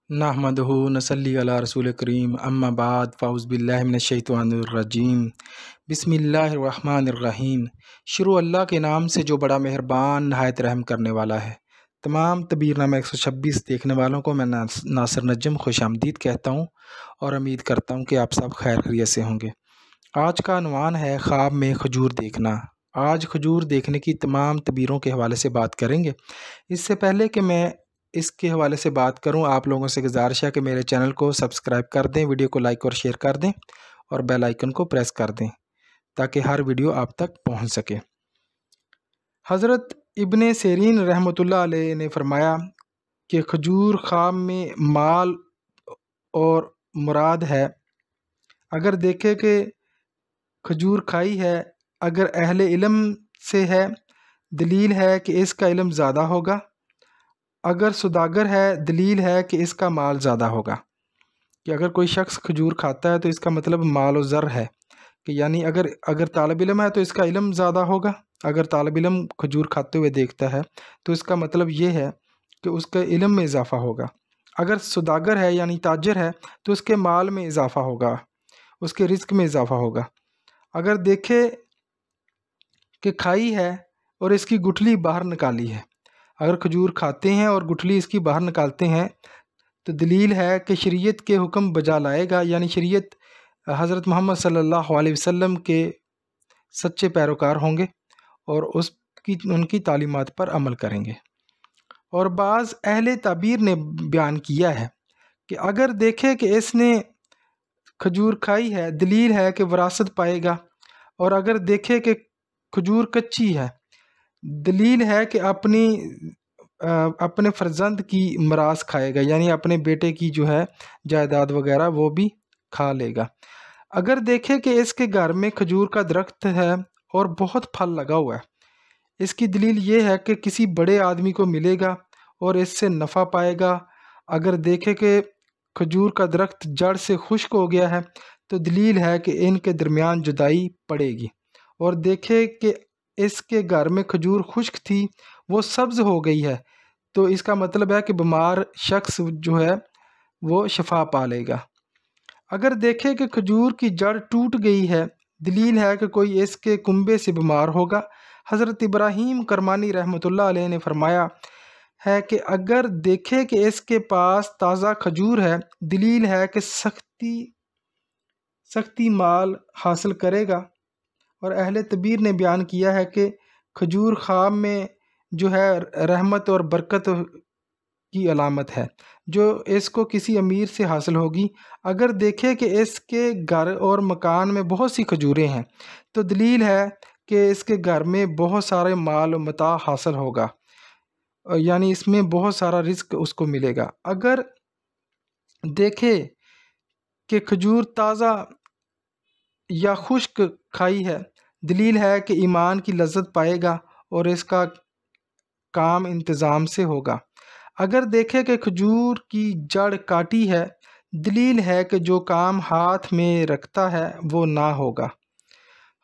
نحمدہ نصلی علی رسول کریم اما بعد فاعوذ باللہ من الشیطان الرجیم بسم اللہ الرحمن الرحیم۔ شروع اللہ کے نام سے جو بڑا مہربان نہایت رحم کرنے والا ہے۔ تمام طبیر نامہ 126 دیکھنے والوں کو میں ناصر نجم خوش آمدید کہتا ہوں اور امید کرتا ہوں کہ آپ سب خیر خیریت سے ہوں گے۔ آج کا عنوان ہے خواب میں کھجور دیکھنا۔ آج کھجور دیکھنے کی تمام طبیروں کے حوالے سے بات کریں گے۔ اس سے پہلے کہ میں اس کے حوالے سے بات کروں، آپ لوگوں سے گزارش ہے کہ میرے چینل کو سبسکرائب کر دیں، ویڈیو کو لائک اور شیئر کر دیں اور بیل آئیکن کو پریس کر دیں تاکہ ہر ویڈیو آپ تک پہنچ سکے۔ حضرت ابن سیرین رحمۃ اللہ علیہ نے فرمایا کہ کھجور خواب میں مال اور مراد ہے۔ اگر دیکھے کہ کھجور کھائی ہے، اگر اہل علم سے ہے، دلیل ہے کہ اس کا علم زیادہ ہوگا۔ اگر سوداگر ہے، دلیل ہے کہ اس کا مال زیادہ ہوگا۔ کہ اگر کوئی شخص کھجور کھاتا ہے تو اس کا مطلب مال و زر ہے، کہ یعنی اگر طالب علم ہے تو اس کا علم زیادہ ہوگا۔ اگر طالب علم کھجور کھاتے ہوئے دیکھتا ہے تو اس کا مطلب یہ ہے کہ اس کے علم میں اضافہ ہوگا۔ اگر سوداگر ہے یعنی تاجر ہے تو اس کے مال میں اضافہ ہوگا، اس کے رزق میں اضافہ ہوگا۔ اگر دیکھے کہ کھائی ہے اور اس کی گٹھلی باہر نکالی ہے، اگر کھجور کھاتے ہیں اور گٹھلی اس کی باہر نکالتے ہیں تو دلیل ہے کہ شریعت کے حکم بجا لائے گا، یعنی شریعت حضرت محمد صلی اللہ علیہ وسلم کے سچے پیروکار ہوں گے اور ان کی تعلیمات پر عمل کریں گے۔ اور بعض اہل تعبیر نے بیان کیا ہے کہ اگر دیکھے کہ اس نے کھجور کھائی ہے، دلیل ہے کہ وراثت پائے گا۔ اور اگر دیکھے کہ کھجور کچی ہے، دلیل ہے کہ اپنے فرزند کی میراث کھائے گا، یعنی اپنے بیٹے کی جو ہے جائیداد وغیرہ وہ بھی کھا لے گا۔ اگر دیکھے کہ اس کے گھر میں کھجور کا درخت ہے اور بہت پھل لگا ہوا ہے، اس کی دلیل یہ ہے کہ کسی بڑے آدمی کو ملے گا اور اس سے نفع پائے گا۔ اگر دیکھے کہ کھجور کا درخت جڑ سے خشک ہو گیا ہے تو دلیل ہے کہ ان کے درمیان جدائی پڑے گی۔ اور دیکھے کہ اس کے گھر میں کھجور خشک تھی، وہ سبز ہو گئی ہے، تو اس کا مطلب ہے کہ بیمار شخص جو ہے وہ شفا پا لے گا۔ اگر دیکھے کہ کھجور کی جڑ ٹوٹ گئی ہے، دلیل ہے کہ کوئی اس کے کنبے سے بیمار ہوگا۔ حضرت ابراہیم کرمانی رحمۃ اللہ علیہ نے فرمایا ہے کہ اگر دیکھے کہ اس کے پاس تازہ کھجور ہے، دلیل ہے کہ سختی مال حاصل کرے گا۔ اور اہل طبیر نے بیان کیا ہے کہ کھجور خواب میں جو ہے رحمت اور برکت کی علامت ہے، جو اس کو کسی امیر سے حاصل ہوگی۔ اگر دیکھے کہ اس کے گھر اور مکان میں بہت سی کھجوریں ہیں تو دلیل ہے کہ اس کے گھر میں بہت سارے مال و متاع حاصل ہوگا، یعنی اس میں بہت سارا رزق اس کو ملے گا۔ اگر دیکھے کہ کھجور تازہ یا خشک کھائی ہے، دلیل ہے کہ ایمان کی لذت پائے گا اور اس کا کام انتظام سے ہوگا۔ اگر دیکھے کہ کھجور کی جڑ کاٹی ہے، دلیل ہے کہ جو کام ہاتھ میں رکھتا ہے وہ نہ ہوگا۔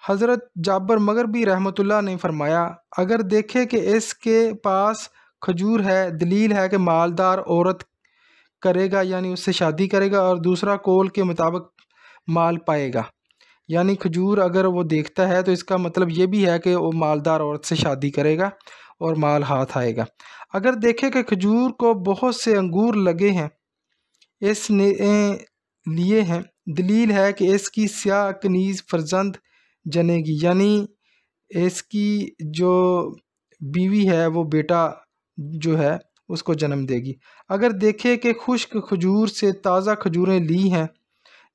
حضرت جابر مغربی رحمۃ اللہ نے فرمایا اگر دیکھے کہ اس کے پاس کھجور ہے، دلیل ہے کہ مالدار عورت کرے گا، یعنی اس سے شادی کرے گا اور دوسرا قول کے مطابق مال پائے گا۔ یعنی کھجور اگر وہ دیکھتا ہے تو اس کا مطلب یہ بھی ہے کہ وہ مالدار عورت سے شادی کرے گا اور مال ہاتھ آئے گا۔ اگر دیکھے کہ کھجور کو بہت سے انگور لگے ہیں، اس نے لیے ہیں، دلیل ہے کہ اس کی سیاہ کنیز فرزند جنے گی، یعنی اس کی جو بیوی ہے وہ بیٹا جو ہے اس کو جنم دے گی۔ اگر دیکھے کہ خشک کھجور سے تازہ کھجوریں لی ہیں،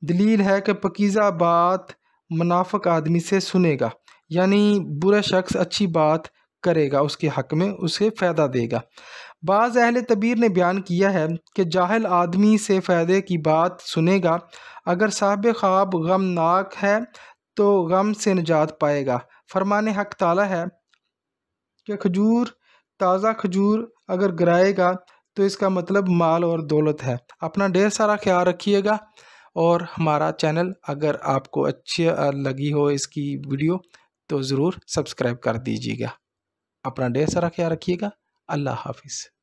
دلیل ہے کہ پاکیزہ بات منافق آدمی سے سنے گا، یعنی برا شخص اچھی بات کرے گا اس کے حق میں، اسے فائدہ دے گا۔ بعض اہل طبیر نے بیان کیا ہے کہ جاہل آدمی سے فائدے کی بات سنے گا۔ اگر صاحب خواب غمناک ہے تو غم سے نجات پائے گا۔ فرمان حق تعالی ہے کہ تازہ کھجور اگر گرائے گا تو اس کا مطلب مال اور دولت ہے۔ اپنا ڈھیر سارا خیال رکھیے گا، اور ہمارا چینل اگر آپ کو اچھی لگی ہو اس کی ویڈیو تو ضرور سبسکرائب کر دیجیے گا۔ اپنا ڈھیر سارا خیال رکھیے گا۔ اللہ حافظ۔